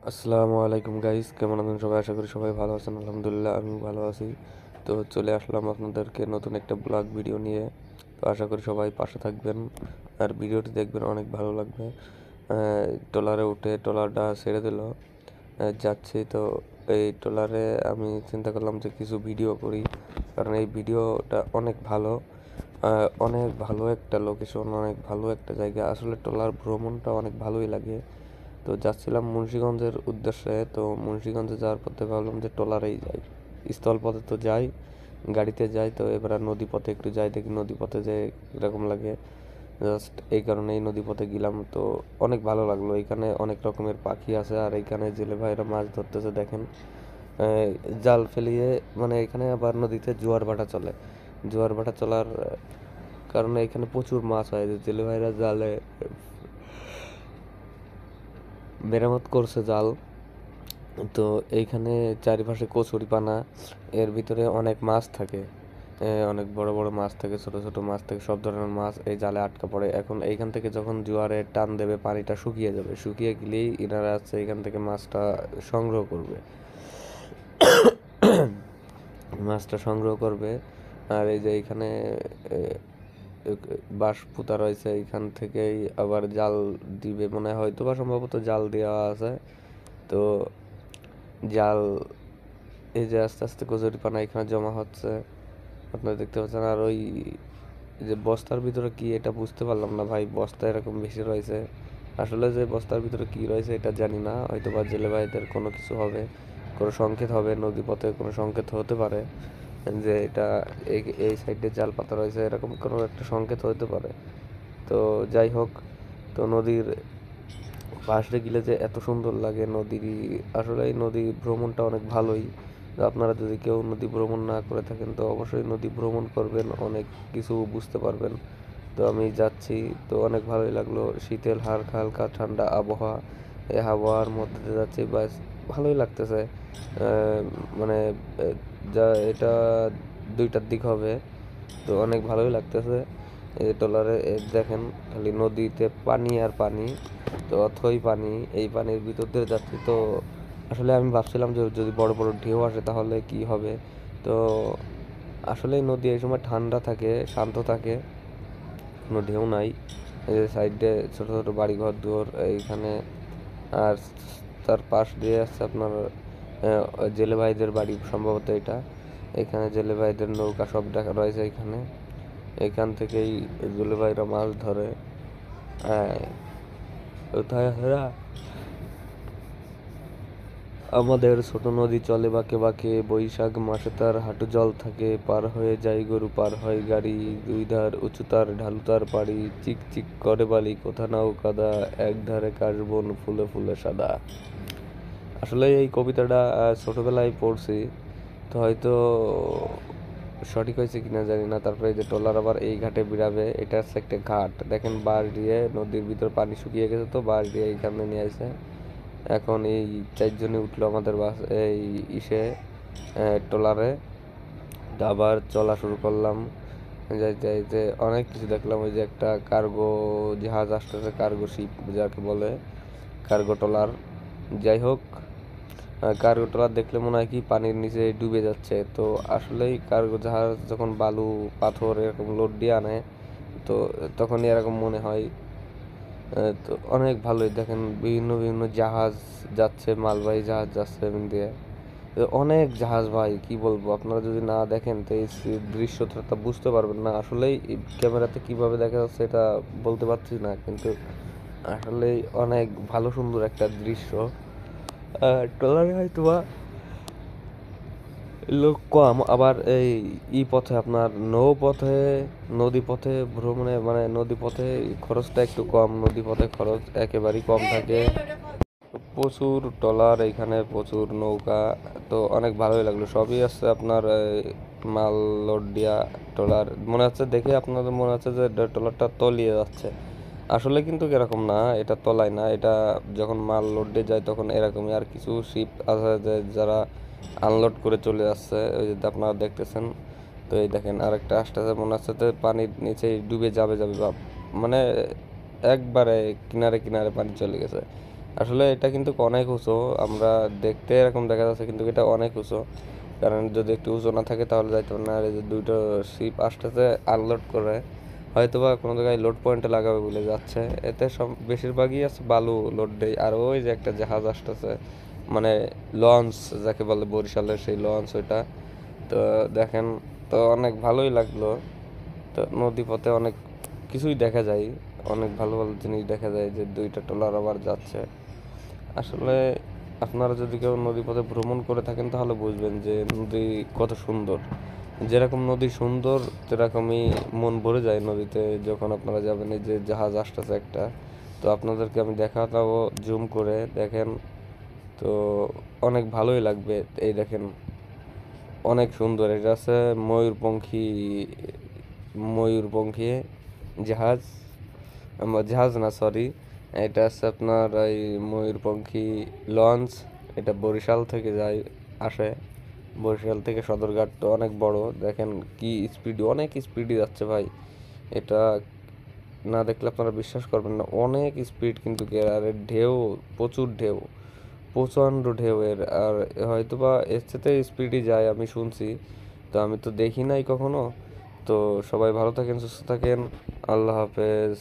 আসসালামু আলাইকুম গাইস, কেমন আছেন সবাই? আশা করি সবাই ভালো আছেন। আলহামদুলিল্লাহ আমিও ভালো আছি। তো চলে আসলাম আপনাদেরকে নতুন একটা ব্লগ ভিডিও নিয়ে। তো আশা করি সবাই পাশে থাকবেন আর ভিডিওটি দেখবেন, অনেক ভালো লাগবে। ট্রলারে উঠে ট্রলারটা ছেড়ে দিল, যাচ্ছি। তো এই ট্রলারে আমি চিন্তা করলাম যে কিছু ভিডিও করি, কারণ এই ভিডিওটা অনেক ভালো। অনেক ভালো একটা লোকেশন, অনেক ভালো একটা জায়গা। আসলে ট্রলার ভ্রমণটা অনেক ভালোই লাগে। তো যাচ্ছিলাম মুন্সিগঞ্জের উদ্দেশ্যে। তো মুন্সিগঞ্জে যাওয়ার পথে ভাবলাম যে ট্রলারেই যাই, স্থল পথে তো যাই, গাড়িতে যাই। তো এবার আর নদী পথে একটু যাই, দেখি নদী পথে যে কীরকম লাগে। জাস্ট এই কারণেই নদী পথে গেলাম। তো অনেক ভালো লাগলো, এখানে অনেক রকমের পাখি আছে আর এখানে জেলে ভাইরা মাছ ধরতেছে দেখেন। জাল ফেলিয়ে, মানে এখানে আবার নদীতে জোয়ার ভাটা চলে। জোয়ার ভাটা চলার কারণে এখানে প্রচুর মাছ হয়, যে জেলে ভাইরা জালে মেরামত করছে জাল। তো এইখানে চারিপাশে কচুরিপানা, এর ভিতরে অনেক মাছ থাকে। অনেক বড় বড় মাছ থাকে, ছোট ছোট মাছ থাকে, সব ধরনের মাছ এই জালে আটকা পড়ে। এখন এইখান থেকে যখন জোয়ারে টান দেবে, পানিটা শুকিয়ে যাবে, শুকিয়ে গেলেই ইনারা আছে এখান থেকে মাছটা সংগ্রহ করবে। মাছটা সংগ্রহ করবে। আর এই যে এইখানে বাঁশ পুঁতা রয়েছে, এইখান থেকেই আবার জাল দিবে মনে হয়, হয়তো বা সম্ভবত জাল দেওয়া আছে। তো জাল, এই যে আস্তে আস্তে কচুরিপানা এখানে জমা হচ্ছে, আপনারা দেখতে পাচ্ছেন। আর ওই যে বস্তার ভিতরে কি, এটা বুঝতে পারলাম না ভাই, বস্তা এরকম বেশি রয়েছে। আসলে যে বস্তার ভিতরে কি রয়েছে এটা জানি না, হয়তো বা জেলে ভাইদের কোনো কিছু হবে, কোনো সংকেত হবে, নদী পথে কোনো সংকেত হতে পারে যে এটা এই এই সাইডে জাল পাতা রয়েছে, এরকম কোনো একটা সংকেত হতে পারে। তো যাই হোক, তো নদীর পাশে গেলে যে এত সুন্দর লাগে নদী, আসলে এই নদী ভ্রমণটা অনেক ভালোই। তো আপনারা যদি কেউ নদী ভ্রমণ না করে থাকেন তো অবশ্যই নদী ভ্রমণ করবেন, অনেক কিছু বুঝতে পারবেন। তো আমি যাচ্ছি, তো অনেক ভালোই লাগলো। শীতের হালকা হালকা ঠান্ডা আবহাওয়া, এই আবহাওয়ার মধ্যে দিয়ে যাচ্ছি, বাস ভালোই লাগতেছে। মানে যা এটা 2টার দিক হবে, তো অনেক ভালোই লাগতেছে। এই ট্রলারে দেখেন খালি নদীতে পানি আর পানি, তো অথই পানি, এই পানির ভিতর দিয়ে যাচ্ছি। তো আসলে আমি ভাবছিলাম যে যদি বড় বড় ঢেউ আসে তাহলে কি হবে। তো আসলে নদী এই সময় ঠান্ডা থাকে, শান্ত থাকে, কোনো ঢেউ নাই। এই যে সাইডে ছোট ছোট বাড়ি ঘর দুয়ার এইখানে, আর তার পাশ দিয়ে আসছে আপনার জেলে ভাইদের বাড়ি সম্ভবত এটা। এখানে জেলে ভাইদের নৌকা সব দেখা রয়েছে এখানে, এখান থেকেই জেলে ভাইরা মাছ ধরে। কোথায় হেরা আমাদের ছোট নদী চলে বাঁকে বাঁকে, বৈশাখ মাসে তার হাঁটু জল থাকে, পার হয়ে যায় গরু, পার হয় গাড়ি, দুই ধার উঁচুতার ঢালুতার পাড়ি, চিক চিক করে বালি, কোথা নাও কাদা, এক ধারে কাশবন ফুলে ফুলে সাদা। আসলে এই কবিতাটা ছোটবেলায় পড়ছি, তো হয়তো সঠিক হয়েছে কিনা জানি না। তারপরে এই যে ট্রলার আবার এই ঘাটে বিড়াবে, এটা হচ্ছে একটা ঘাট দেখেন, বাঁশ দিয়ে নদীর ভিতর পানি শুকিয়ে গেছে, তো বাঁশ দিয়ে এইখানে নিয়ে আসে। এখন এই 4জনে উঠলো আমাদের বাস এই ইসে ট্রলারে, আবার চলা শুরু করলাম। যাইতে যাইতে অনেক কিছু দেখলাম, ওই যে একটা কার্গো জাহাজ আসতেছে, কার্গো শিপ যাকে বলে, কার্গো ট্রলার। যাই হোক, কার্গো ট্রলার দেখলে মনে হয় কি পানির নিচে ডুবে যাচ্ছে। তো আসলেই কার্গো জাহাজ যখন বালু পাথর এরকম লোড দিয়ে আনে, তো তখনই এরকম মনে হয়। তো অনেক ভালোই দেখেন, বিভিন্ন বিভিন্ন জাহাজ যাচ্ছে, মালবাহী জাহাজ যাচ্ছে এমন দিয়ে। অনেক জাহাজ ভাই, কি বলবো, আপনারা যদি না দেখেন তো এই দৃশ্যটা বুঝতে পারবেন না। আসলেই ক্যামেরাতে কিভাবে দেখা যাচ্ছে এটা বলতে পারছি না, কিন্তু আসলেই অনেক ভালো সুন্দর একটা দৃশ্য। ট্রলারে হয়তো বা লোক কম, আবার এই পথে আপনার নৌ পথে, নদী পথে ভ্রমণে, মানে নদী পথে খরচটা একটু কম, নদী পথে খরচ একেবারেই কম থাকে। প্রচুর ট্রলার এইখানে, প্রচুর নৌকা, তো অনেক ভালোই লাগলো। সবই আছে আপনার মাল লোড দিয়া ট্রলার, মনে হচ্ছে দেখে আপনাদের মনে হচ্ছে যে ট্রলারটা তলিয়ে যাচ্ছে, আসলে কিন্তু এরকম না, এটা তলায় না, এটা যখন মাল লোড দিয়ে যায় তখন এরকমই। আর কিছু শিপ আছে যে যারা আনলোড করে চলে যাচ্ছে, ওই যে আপনারা দেখতেছেন। তো এই দেখেন আরেকটা আসতেছে, মনে হচ্ছে যে পানির নিচে ডুবে যাবে যাবে ভাব, মানে একবারে কিনারে কিনারে পানি চলে গেছে। আসলে এটা কিন্তু অনেক উঁচু, আমরা দেখতে এরকম দেখা যাচ্ছে কিন্তু এটা অনেক উঁচু। কারণ যদি একটু উঁচু না থাকে তাহলে যাইতে পারে না। আর এই যে দুইটা শিপ আসতেছে আনলোড করে, হয়তো বা কোনো জায়গায় লোড পয়েন্টে লাগাবে বলে যাচ্ছে। এতে সব বেশিরভাগই আছে বালু লোড দেয়। আর ওই যে একটা জাহাজ আসতেছে, মানে লঞ্চ যাকে বলে বরিশালের সেই লঞ্চ ওইটা। তো দেখেন, তো অনেক ভালোই লাগলো। তো নদীপথে অনেক কিছুই দেখা যায়, অনেক ভালো ভালো জিনিস দেখা যায় যে দুইটা ট্রলার আবার যাচ্ছে। আসলে আপনারা যদি কেউ নদীপথে ভ্রমণ করে থাকেন তাহলে বুঝবেন যে নদী কত সুন্দর। যেরকম নদী সুন্দর সেরকমই মন ভরে যায় নদীতে যখন আপনারা যাবেন। এই যে জাহাজ আসতেছে একটা, তো আপনাদেরকে আমি দেখাতাম জুম করে, দেখেন। তো অনেক ভালোই লাগবে। এই দেখেন, অনেক সুন্দর। এটা আছে ময়ূরপঙ্খী, ময়ূরপঙ্খী জাহাজ, জাহাজ না সরি, এটা আছে আপনার এই ময়ূরপঙ্খী লঞ্চ। এটা বরিশাল থেকে যায়, আসে বরিশাল থেকে সদরঘাট। তো অনেক বড়, দেখেন কি স্পিড, অনেক স্পিডে যাচ্ছে ভাই। এটা না দেখলে আপনারা বিশ্বাস করবেন না, অনেক স্পিড কিন্তু আর এর ঢেউ, প্রচুর ঢেউ, প্রচণ্ড ঢেউ এর। আর হয়তোবা এর সাথে স্পিডই যায় আমি শুনছি, তো আমি তো দেখি নাই কখনো। তো সবাই ভালো থাকেন, সুস্থ থাকেন, আল্লাহ হাফেজ।